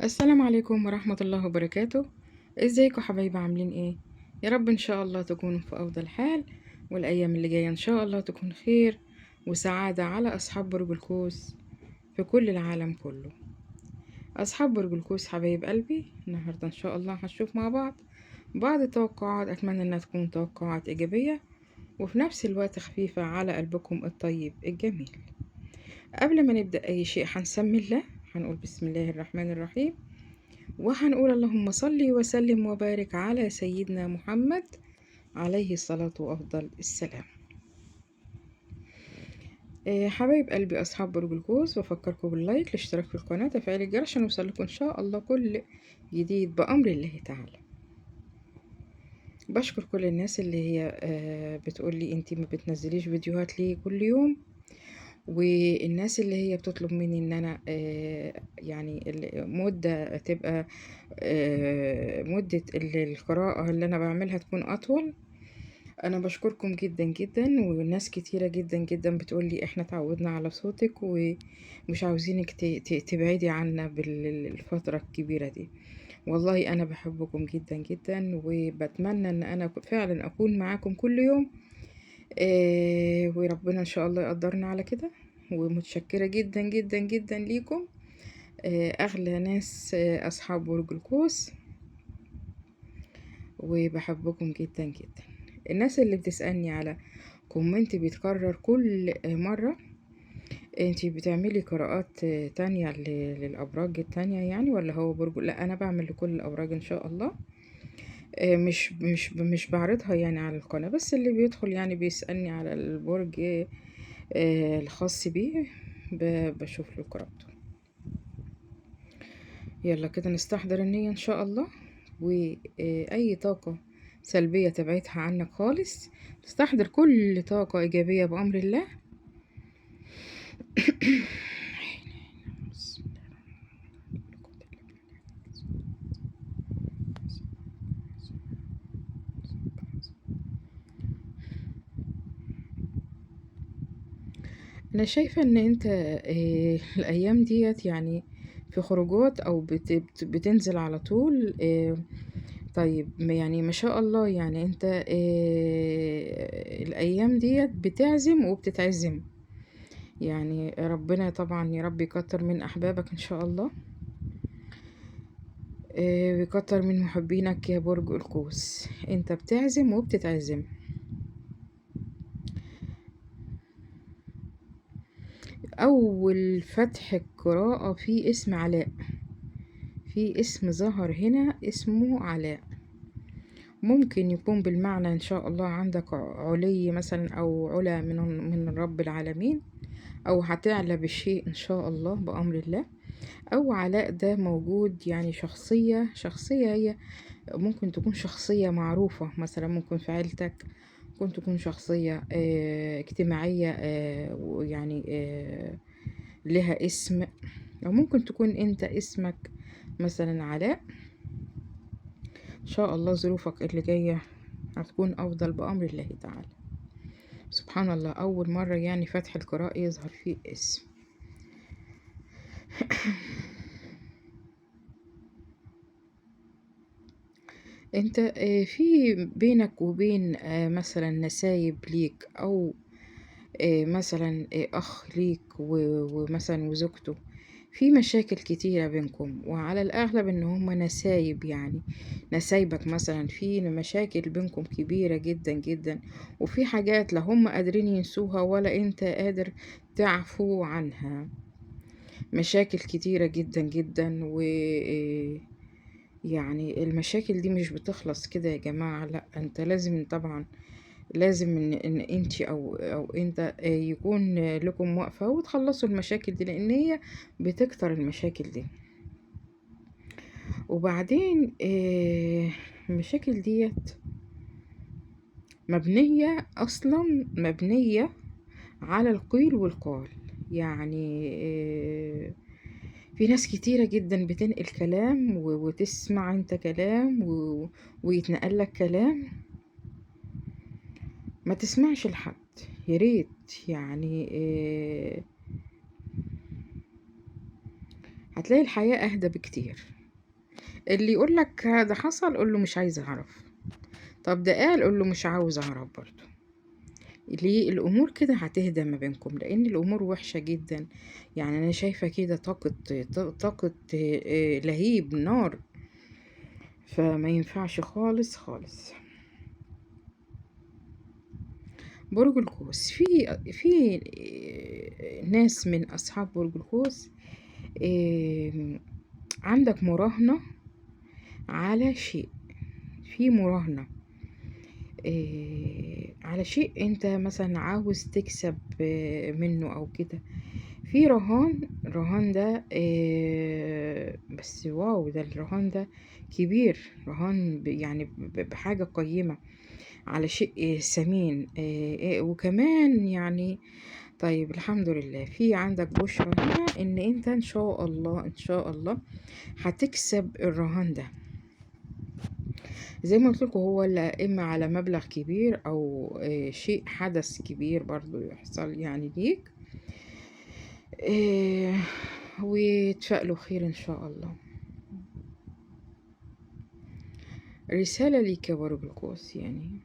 السلام عليكم ورحمة الله وبركاته. ازيكم حبايبي، عاملين ايه؟ يا رب ان شاء الله تكونوا في افضل حال، والايام اللي جاية ان شاء الله تكون خير وسعادة على اصحاب برج القوس في كل العالم كله. اصحاب برج القوس حبايب قلبي، النهاردة ان شاء الله هنشوف مع بعض التوقعات. اتمنى انها تكون توقعات ايجابية وفي نفس الوقت خفيفة على قلبكم الطيب الجميل. قبل ما نبدأ اي شيء هنسمي الله، هنقول بسم الله الرحمن الرحيم، وهنقول اللهم صل وسلم وبارك على سيدنا محمد عليه الصلاة وأفضل السلام. حبايب قلبي أصحاب برج القوس، بفكركم باللايك، الاشتراك في القناة، تفعيل الجرس عشان يوصلكم إن شاء الله كل جديد بأمر الله تعالى. بشكر كل الناس اللي هي بتقولي انتي ما بتنزليش فيديوهات ليه كل يوم، والناس اللي هي بتطلب مني ان انا يعني المدة تبقى مدة القراءة اللي انا بعملها تكون اطول. انا بشكركم جدا جدا، والناس كتيرة جدا جدا بتقولي احنا تعودنا على صوتك ومش عاوزينك تبعدي عنا بالفترة الكبيرة دي. والله انا بحبكم جدا جدا، وبتمنى ان انا فعلا اكون معاكم كل يوم. وربنا ان شاء الله يقدرنا على كده. ومتشكرة جدا جدا جدا ليكم، اغلى ناس اصحاب برج القوس، وبحبكم جدا جدا. الناس اللي بتسألني على كومنت بيتكرر كل مرة، انتي بتعملي قراءات تانية للأبراج التانية يعني، ولا هو برج؟ لا، أنا بعمل لكل الأبراج إن شاء الله. مش بعرضها يعني على القناة، بس اللي بيدخل يعني بيسألني على البرج الخاص بيه بشوف له قراءته. يلا كده نستحضر النية إن شاء الله، وأي طاقة سلبية تبعدها عنك خالص، تستحضر كل طاقة إيجابية بأمر الله. أنا شايفة إن أنت الأيام ديت يعني في خروجات أو بتنزل على طول. طيب يعني ما شاء الله، يعني أنت الأيام ديت بتعزم وبتتعزم. يعني ربنا طبعا يا رب يكتر من أحبابك إن شاء الله، ويكتر من محبينك يا برج القوس. أنت بتعزم وبتتعزم. أول فتح القراءة في اسم علاء، في اسم ظهر هنا اسمه علاء. ممكن يكون بالمعنى إن شاء الله عندك علي مثلا، أو علا من رب العالمين، أو هتعلى بالشيء إن شاء الله بأمر الله. أو علاء ده موجود يعني شخصية هي ممكن تكون شخصية معروفة، مثلا ممكن في عيلتك، ممكن تكون شخصية اجتماعية، يعني لها اسم، أو ممكن تكون أنت اسمك مثلا علاء. إن شاء الله ظروفك اللي جاية هتكون أفضل بأمر الله تعالى. سبحان الله، أول مرة يعني فتح القراءة يظهر فيه اسم. انت في بينك وبين مثلا نسايب ليك، او مثلا اخ ليك ومثلا وزوجته، في مشاكل كتيرة بينكم، وعلى الأغلب إن هما نسايب يعني. نسايبك مثلا في مشاكل بينكم كبيرة جدا جدا، وفي حاجات لا هم قادرين ينسوها ولا أنت قادر تعفو عنها. مشاكل كتيرة جدا جدا، و يعني المشاكل دي مش بتخلص كده يا جماعة. لا، انت لازم طبعا، لازم ان انت او انت يكون لكم وقفة وتخلصوا المشاكل دي، لان هي بتكتر المشاكل دي. وبعدين المشاكل ديت مبنية اصلا، مبنية على القيل والقال. يعني في ناس كتيرة جدا بتنقل كلام وتسمع انت كلام ويتنقل لك كلام. ما تسمعش لحد، يا ريت يعني. هتلاقي الحياة اهدى بكتير. اللي يقولك ده حصل قوله مش عايز اعرف، طب ده قال قوله مش عاوز اعرف برضه. ليه؟ الامور كده هتهدى ما بينكم، لان الامور وحشة جدا. يعني انا شايفة كده طاقة لهيب نار، فما ينفعش خالص خالص. برج القوس، في ناس من اصحاب برج القوس عندك مراهنة على شيء، في مراهنة على شيء انت مثلا عاوز تكسب منه او كده. في رهان ده بس واو، ده الرهان ده كبير، رهان يعني بحاجة قيمة على شيء ثمين وكمان يعني. طيب الحمد لله، في عندك بشرى هنا ان انت ان شاء الله ان شاء الله هتكسب الرهان ده. زي ما قلت لكم، هو لا اما على مبلغ كبير او شيء حدث كبير برضو يحصل يعني ليك، وتفائلوا خير ان شاء الله. رسالة ليك يا برج القوس، يعني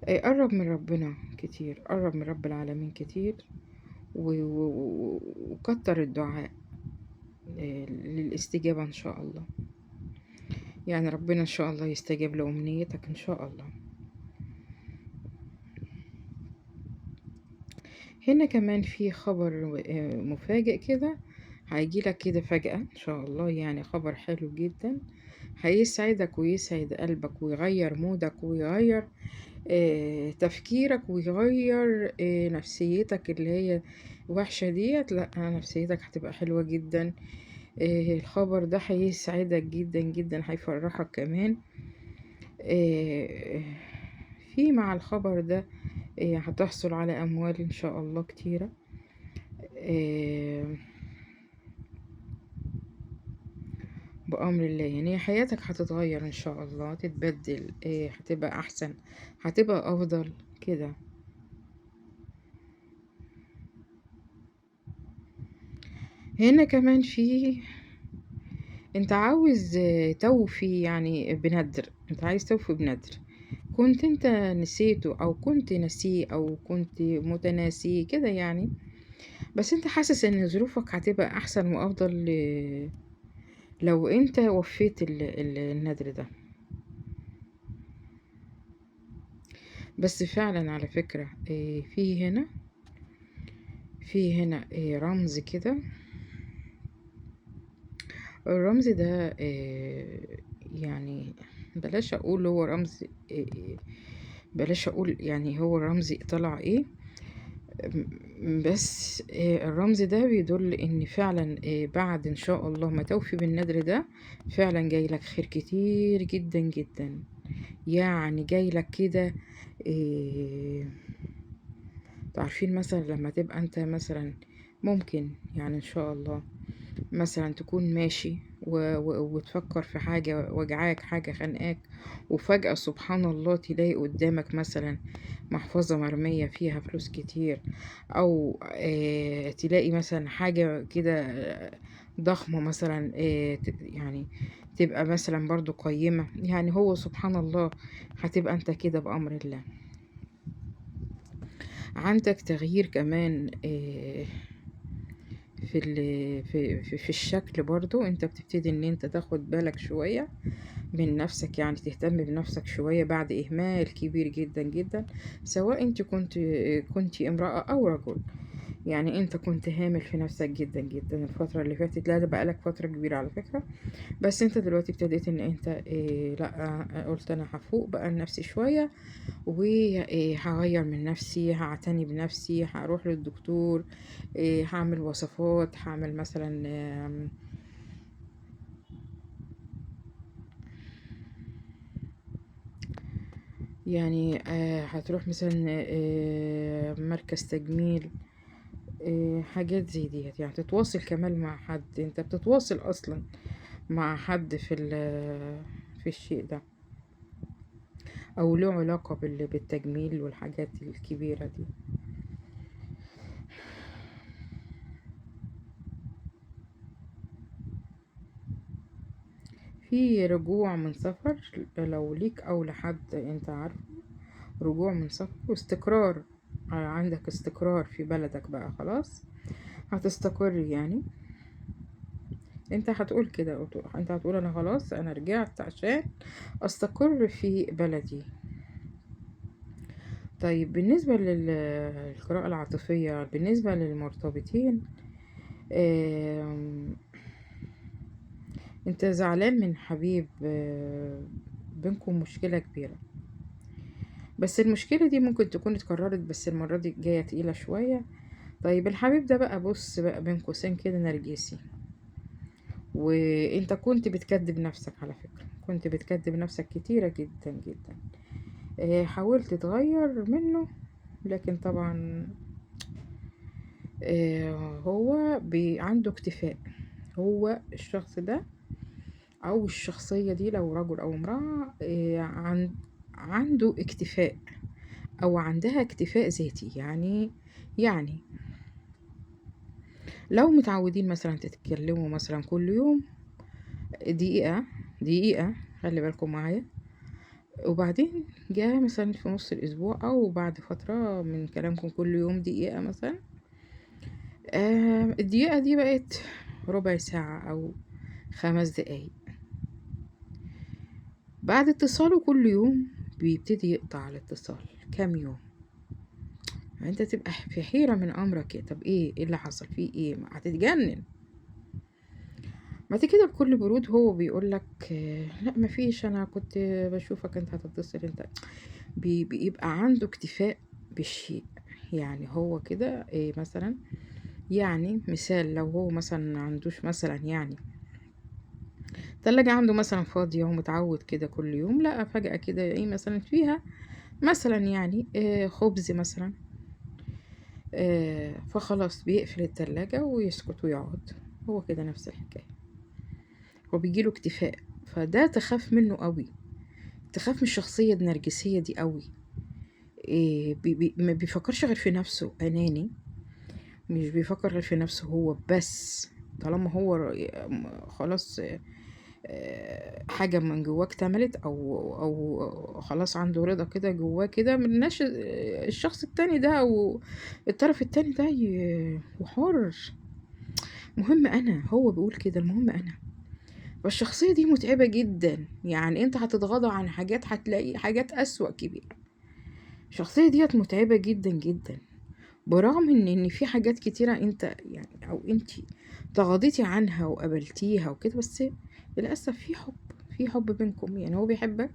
قرب من ربنا كتير، قرب من رب العالمين كتير، وكتر الدعاء للاستجابة ان شاء الله. يعني ربنا ان شاء الله يستجيب لأمنيتك ان شاء الله. هنا كمان في خبر مفاجئ كده، هيجيلك كده فجأة ان شاء الله، يعني خبر حلو جدا هيسعدك ويسعد قلبك ويغير مودك ويغير تفكيرك ويغير نفسيتك اللي هي وحشة ديت. لا، نفسيتك هتبقى حلوة جدا. الخبر ده هيسعدك جدا جدا، هيفرحك كمان. في مع الخبر ده هتحصل على أموال إن شاء الله كتيرة. بأمر الله، يعني حياتك هتتغير إن شاء الله، تتبدل، هتبقى أحسن، هتبقى أفضل كده. هنا كمان انت عاوز توفي يعني بندر، انت عايز توفي بندر كنت انت نسيته او كنت نسيه او كنت متناسيه كده يعني. بس انت حاسس ان ظروفك هتبقى احسن وافضل لو انت وفيت النذر ده. بس فعلا على فكرة في هنا رمز كده. الرمز ده يعني بلاش اقول هو رمز بلاش اقول يعني هو الرمز طلع ايه. بس الرمز ده بيدل ان فعلا بعد ان شاء الله ما توفي بالنذر ده فعلا جاي لك خير كتير جدا جدا. يعني جاي لك كده تعرفين مثلا لما تبقى انت مثلا ممكن يعني ان شاء الله مثلا تكون ماشي وتفكر في حاجة وجعاك، حاجة خانقاك، وفجأة سبحان الله تلاقي قدامك مثلا محفظة مرمية فيها فلوس كتير، أو تلاقي مثلا حاجة كده ضخمة مثلا يعني تبقى مثلا برضو قيمة. يعني هو سبحان الله هتبقى انت كده بأمر الله. عندك تغيير كمان في الشكل برضو، انت بتبتدي ان انت تاخد بالك شوية من نفسك، يعني تهتم بنفسك شوية بعد إهمال كبير جدا جدا. سواء انت كنت امرأة أو رجل، يعني انت كنت هامل في نفسك جدا جدا الفترة اللي فاتت. لا، ده بقالك فترة كبيرة على فكرة، بس انت دلوقتي ابتديت ان انت لا، قلت انا هفوق بقى لنفسي شوية، وهغير من نفسي، هعتني بنفسي، هروح للدكتور، هعمل وصفات، هعمل مثلا يعني هتروح مثلا مركز تجميل، حاجات زي ديت. يعني تتواصل كمان مع حد، انت بتتواصل اصلا مع حد في الشيء ده، او له علاقة بالتجميل والحاجات الكبيرة دي. في رجوع من سفر لو ليك او لحد انت عارفه، رجوع من سفر واستقرار. عندك استقرار في بلدك بقى خلاص، هتستقر يعني. انت هتقول كده، انت هتقول انا خلاص انا رجعت عشان استقر في بلدي. طيب بالنسبة للقراءة العاطفية بالنسبة للمرتبطين، آم، انت زعلان من حبيب، بينكم مشكلة كبيرة، بس المشكلة دي ممكن تكون اتكررت بس المرة دي جاية تقيلة شوية. طيب الحبيب ده بقى، بص بقى بين قوسين كده نرجسي، وانت كنت بتكذب نفسك على فكرة، كنت بتكذب نفسك كتيرة جدا جدا. حاولت تغير منه، لكن طبعا هو عنده اكتفاء. هو الشخص ده او الشخصية دي لو رجل او امرأة، عنده اكتفاء او عندها اكتفاء ذاتي. يعني لو متعودين مثلا تتكلموا مثلا كل يوم دقيقة دقيقة، خلي بالكم معايا، وبعدين جاء مثلا في نص الأسبوع أو بعد فترة من كلامكم كل يوم دقيقة مثلا، الدقيقة دي بقت ربع ساعة أو 5 دقايق. بعد اتصاله كل يوم بيبتدي يقطع الاتصال كام يوم. انت تبقى في حيرة من أمرك، طب ايه اللي حصل فيه، ايه ما هتتجنن. بعد كده بكل برود هو بيقولك لا مفيش، انا كنت بشوفك انت هتتصل انت. بيبقى عنده اكتفاء بالشيء. يعني هو كده إيه مثلا، يعني مثال لو هو مثلا ما عندوش مثلا يعني تلاجة عنده مثلا فاضية ومتعود كده كل يوم، لا فجأة كده ايه مثلا فيها مثلا يعني خبز مثلا، فخلاص بيقفل التلاجة ويسكت ويقعد. هو كده نفس الحكاية، هو بيجيله اكتفاء. فده تخاف منه قوي، تخاف من الشخصية النرجسية دي قوي. ما بيفكرش غير في نفسه، أناني، مش بيفكر غير في نفسه هو بس. طالما هو خلاص حاجة من جواه اكتملت أو خلاص عنده رضا كده جواه كده، مناش الشخص التاني ده أو الطرف التاني ده وحر. مهم أنا، هو بيقول كده المهم أنا. والشخصية دي متعبة جدا، يعني انت هتتغاضى عن حاجات هتلاقي حاجات أسوأ كبيرة. الشخصية ديت متعبة جدا جدا، برغم ان في حاجات كتيرة انت يعني او انت تغاضيتي عنها وقبلتيها وكده، بس للأسف في حب، في حب بينكم، يعني هو بيحبك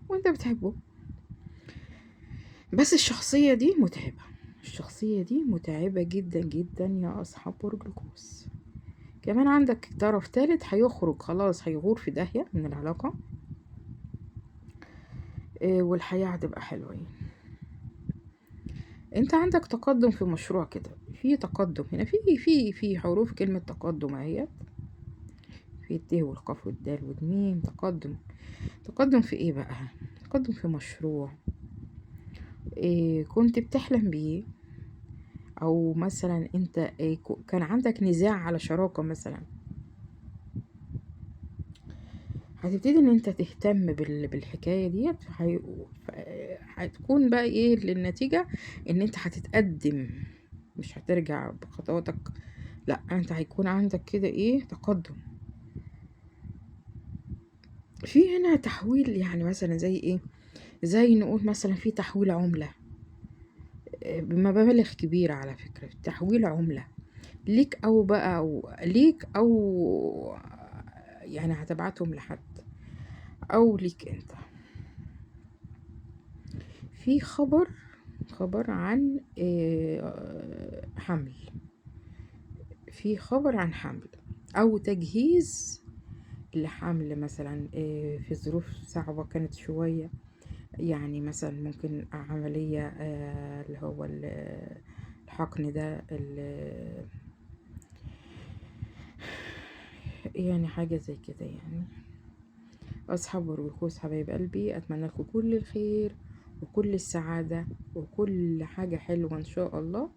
وانت بتحبه. بس الشخصية دي متعبة، الشخصية دي متعبة جدا جدا يا أصحاب برج القوس. كمان عندك طرف تالت هيخرج خلاص، هيغور في داهية من العلاقة، والحياة هتبقى حلوة يعني. انت عندك تقدم في مشروع كده، في تقدم هنا، في حروف كلمة تقدم اهيت، في الت والقاف والدال والميم. تقدم، تقدم في ايه بقى؟ تقدم في مشروع إيه كنت بتحلم بيه، او مثلا انت إيه كان عندك نزاع على شراكة مثلا، هتبتدي ان انت تهتم بالحكاية ديت. هتكون بقى ايه للنتيجة، ان انت هتتقدم، مش هترجع بخطواتك، لا انت هيكون عندك كده ايه تقدم. في هنا تحويل، يعني مثلا زي ايه، زي نقول مثلا في تحويل عملة بمبالغ كبيرة، على فكرة تحويل عملة ليك او بقى أو ليك او يعني هتبعتهم لحد او ليك انت. في خبر عن حمل، في خبر عن حمل او تجهيز لحمل مثلا، في ظروف صعبة كانت شوية، يعني مثلا ممكن عملية اللي هو الحقن ده يعني حاجة زي كده يعني. أصحاب الركوز حبايب قلبي، أتمنى لكم كل الخير وكل السعادة وكل حاجة حلوة إن شاء الله.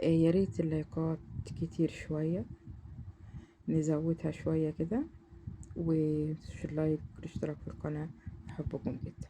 يا ريت اللايكات كتير شوية، نزودها شوية كده، ومتنسوش اللايك والاشتراك في القناة. أحبكم جدا.